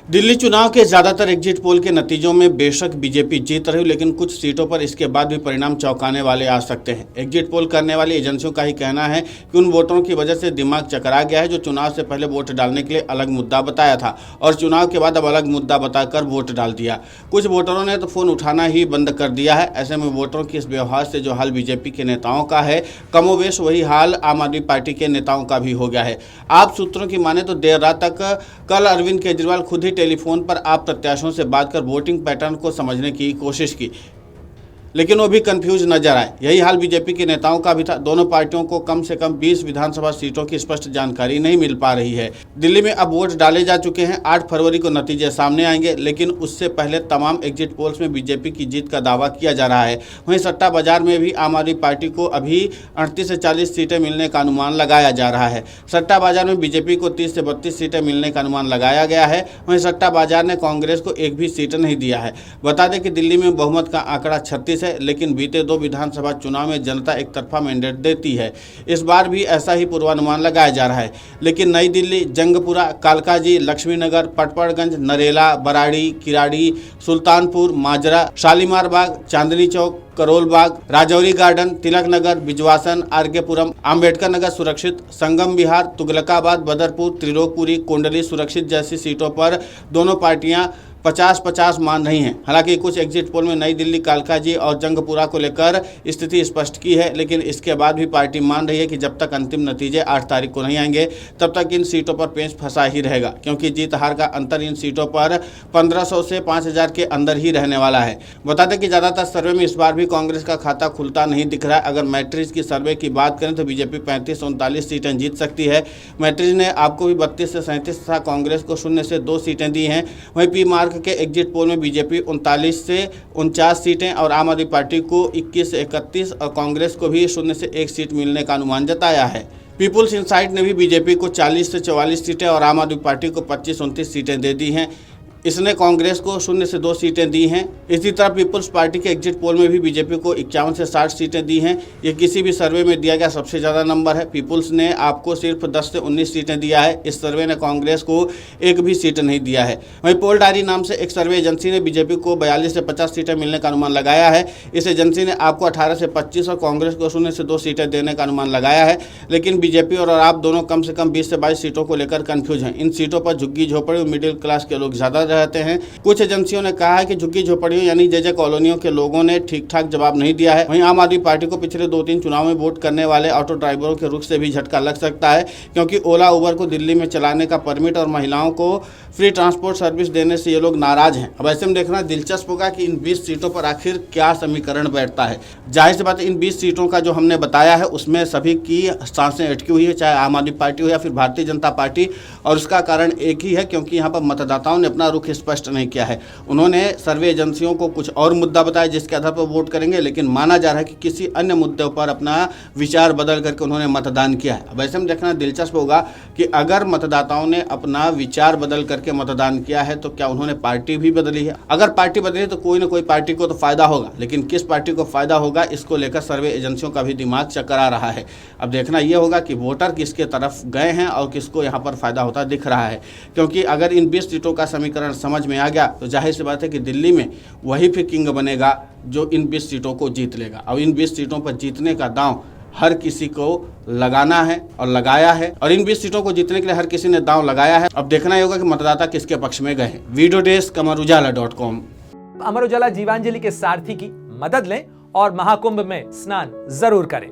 दिल्ली चुनाव के ज्यादातर एग्जिट पोल के नतीजों में बेशक बीजेपी जीत रही, लेकिन कुछ सीटों पर इसके बाद भी परिणाम चौंकाने वाले आ सकते हैं। एग्जिट पोल करने वाली एजेंसियों का ही कहना है कि उन वोटरों की वजह से दिमाग चकरा गया है जो चुनाव से पहले वोट डालने के लिए अलग मुद्दा बताया था और चुनाव के बाद अब अलग मुद्दा बताकर वोट डाल दिया। कुछ वोटरों ने तो फोन उठाना ही बंद कर दिया है। ऐसे में वोटरों के इस व्यवहार से जो हाल बीजेपी के नेताओं का है, कमोवेश वही हाल आम आदमी पार्टी के नेताओं का भी हो गया है। आप सूत्रों की माने तो देर रात तक कल अरविंद केजरीवाल खुद ही टेलीफोन पर आप प्रत्याशियों से बात कर वोटिंग पैटर्न को समझने की कोशिश की, लेकिन वो भी कंफ्यूज नजर आए। यही हाल बीजेपी के नेताओं का भी था। दोनों पार्टियों को कम से कम 20 विधानसभा सीटों की स्पष्ट जानकारी नहीं मिल पा रही है। दिल्ली में अब वोट डाले जा चुके हैं। 8 फरवरी को नतीजे सामने आएंगे, लेकिन उससे पहले तमाम एग्जिट पोल्स में बीजेपी की जीत का दावा किया जा रहा है। वहीं सट्टा बाजार में भी आम आदमी पार्टी को अभी 38 से 40 सीटें मिलने का अनुमान लगाया जा रहा है। सट्टा बाजार में बीजेपी को 30 से 32 सीटें मिलने का अनुमान लगाया गया है। वहीं सट्टा बाजार ने कांग्रेस को एक भी सीट नहीं दिया है। बता दें कि दिल्ली में बहुमत का आंकड़ा 36 है, लेकिन बीते 2 विधानसभा चुनाव में जनता एक तरफा मैंडेट देती है। इस बार भी ऐसा ही पूर्वानुमान लगाया जा रहा है, लेकिन नई दिल्ली, जंगपुरा, कालकाजी, लक्ष्मीनगर, पटपड़गंज, नरेला, बराड़ी, किराड़ी, सुल्तानपुर, माजरा, शालीमार बाग, चांदनी चौक, करोल बाग, राजौरी गार्डन, तिलक नगर, बिजवासन, आरकेपुरम, अंबेडकर नगर सुरक्षित, संगम विहार, तुगलकाबाद, बदरपुर, त्रिलोकपुरी, कोंडली सुरक्षित जैसी सीटों पर दोनों पार्टियां 50-50 मान रही हैं। हालांकि कुछ एग्जिट पोल में नई दिल्ली, कालकाजी और जंगपुरा को लेकर स्थिति स्पष्ट की है, लेकिन इसके बाद भी पार्टी मान रही है कि जब तक अंतिम नतीजे 8 तारीख को नहीं आएंगे तब तक इन सीटों पर पेंच फंसा ही रहेगा, क्योंकि जीत हार का अंतर इन सीटों पर 1500 से 5000 के अंदर ही रहने वाला है। बता दें कि ज़्यादातर सर्वे में इस बार भी कांग्रेस का खाता खुलता नहीं दिख रहा है। अगर मैट्रिक्स की सर्वे की बात करें तो बीजेपी 35 से 39 सीटें जीत सकती है। मैट्रिक्स ने आपको भी 32 से 37 तथा कांग्रेस को 0 से 2 सीटें दी हैं। वहीं पी मार्क के एग्जिट पोल में बीजेपी 39 से 49 सीटें और आम आदमी पार्टी को 21 से 31 और कांग्रेस को भी 0 से 1 सीट मिलने का अनुमान जताया है। पीपुल्स इनसाइट ने भी बीजेपी को 40 से 44 सीटें और आम आदमी पार्टी को 25-29 सीटें दे दी हैं। इसने कांग्रेस को 0 से 2 सीटें दी हैं। इसी तरह पीपुल्स पार्टी के एग्जिट पोल में भी बीजेपी को 51 से 60 सीटें दी हैं। ये किसी भी सर्वे में दिया गया सबसे ज़्यादा नंबर है। पीपुल्स ने आपको सिर्फ 10 से 19 सीटें दिया है। इस सर्वे ने कांग्रेस को एक भी सीट नहीं दिया है। वहीं पोल डायरी नाम से एक सर्वे एजेंसी ने बीजेपी को 42 से 50 सीटें मिलने का अनुमान लगाया है। इस एजेंसी ने आपको 18 से 25 और कांग्रेस को 0 से 2 सीटें देने का अनुमान लगाया है, लेकिन बीजेपी और आप दोनों कम से कम 20 से 22 सीटों को लेकर कन्फ्यूज हैं। इन सीटों पर झुग्गी झोपड़ी और मिडिल क्लास के लोग ज़्यादा रहते हैं। कुछ एजेंसियों ने कहा है कि झुग्गी झोपड़ियों यानी जय कॉलोनियों के लोगों ने ठीक ठाक जवाब नहीं दिया है। वहीं आम आदमी पार्टी को पिछले 2-3 चुनाव में वोट करने वाले ऑटो ड्राइवरों के रुख से भी झटका लग सकता है, क्योंकि ओला उबर को दिल्ली में चलाने का परमिट और महिलाओं को फ्री ट्रांसपोर्ट सर्विस देने से ये लोग नाराज हैं। अब ऐसे में देखना दिलचस्प होगा कि इन 20 सीटों पर आखिर क्या समीकरण बैठता है। जाहिर सी बात है, इन 20 सीटों का जो हमने बताया है उसमें सभी की सांसें अटकी हुई है, चाहे आम आदमी पार्टी हो या फिर भारतीय जनता पार्टी, और उसका कारण एक ही है, क्योंकि यहाँ पर मतदाताओं ने अपना रुख स्पष्ट नहीं किया है। उन्होंने सर्वे एजेंसियों को कुछ और मुद्दा बताया जिसके आधार पर वोट करेंगे, लेकिन माना जा रहा है कि किसी अन्य मुद्दों पर अपना विचार बदल करके उन्होंने मतदान किया है। अब ऐसे में देखना दिलचस्प होगा कि अगर मतदाताओं ने अपना विचार बदल करके मतदान किया है तो क्या उन्होंने पार्टी भी बदली है। अगर पार्टी बदली है तो कोई ना कोई पार्टी को तो फायदा होगा, लेकिन किस पार्टी को फायदा होगा इसको लेकर सर्वे एजेंसियों का भी दिमाग चकरा रहा है। अब देखना यह होगा कि वोटर किसके तरफ गए हैं और किसको यहाँ पर फायदा होता दिख रहा है, क्योंकि अगर इन 20 सीटों का समीकरण समझ में आ गया तो जाहिर सी बात है कि दिल्ली में वही फिर किंग बनेगा जो इन 20 सीटों को जीत लेगा। अब इन 20 सीटों पर जीतने का दांव हर किसी को लगाना है और लगाया है, और इन 20 सीटों को जीतने के लिए हर किसी ने दांव लगाया है। अब देखना ही होगा कि मतदाता किसके पक्ष में गए हैं। Video desk अमरुजाला.com। अमर उजाला जीवांजलि के सारथी की मदद लें और महाकुंभ में स्नान जरूर करें।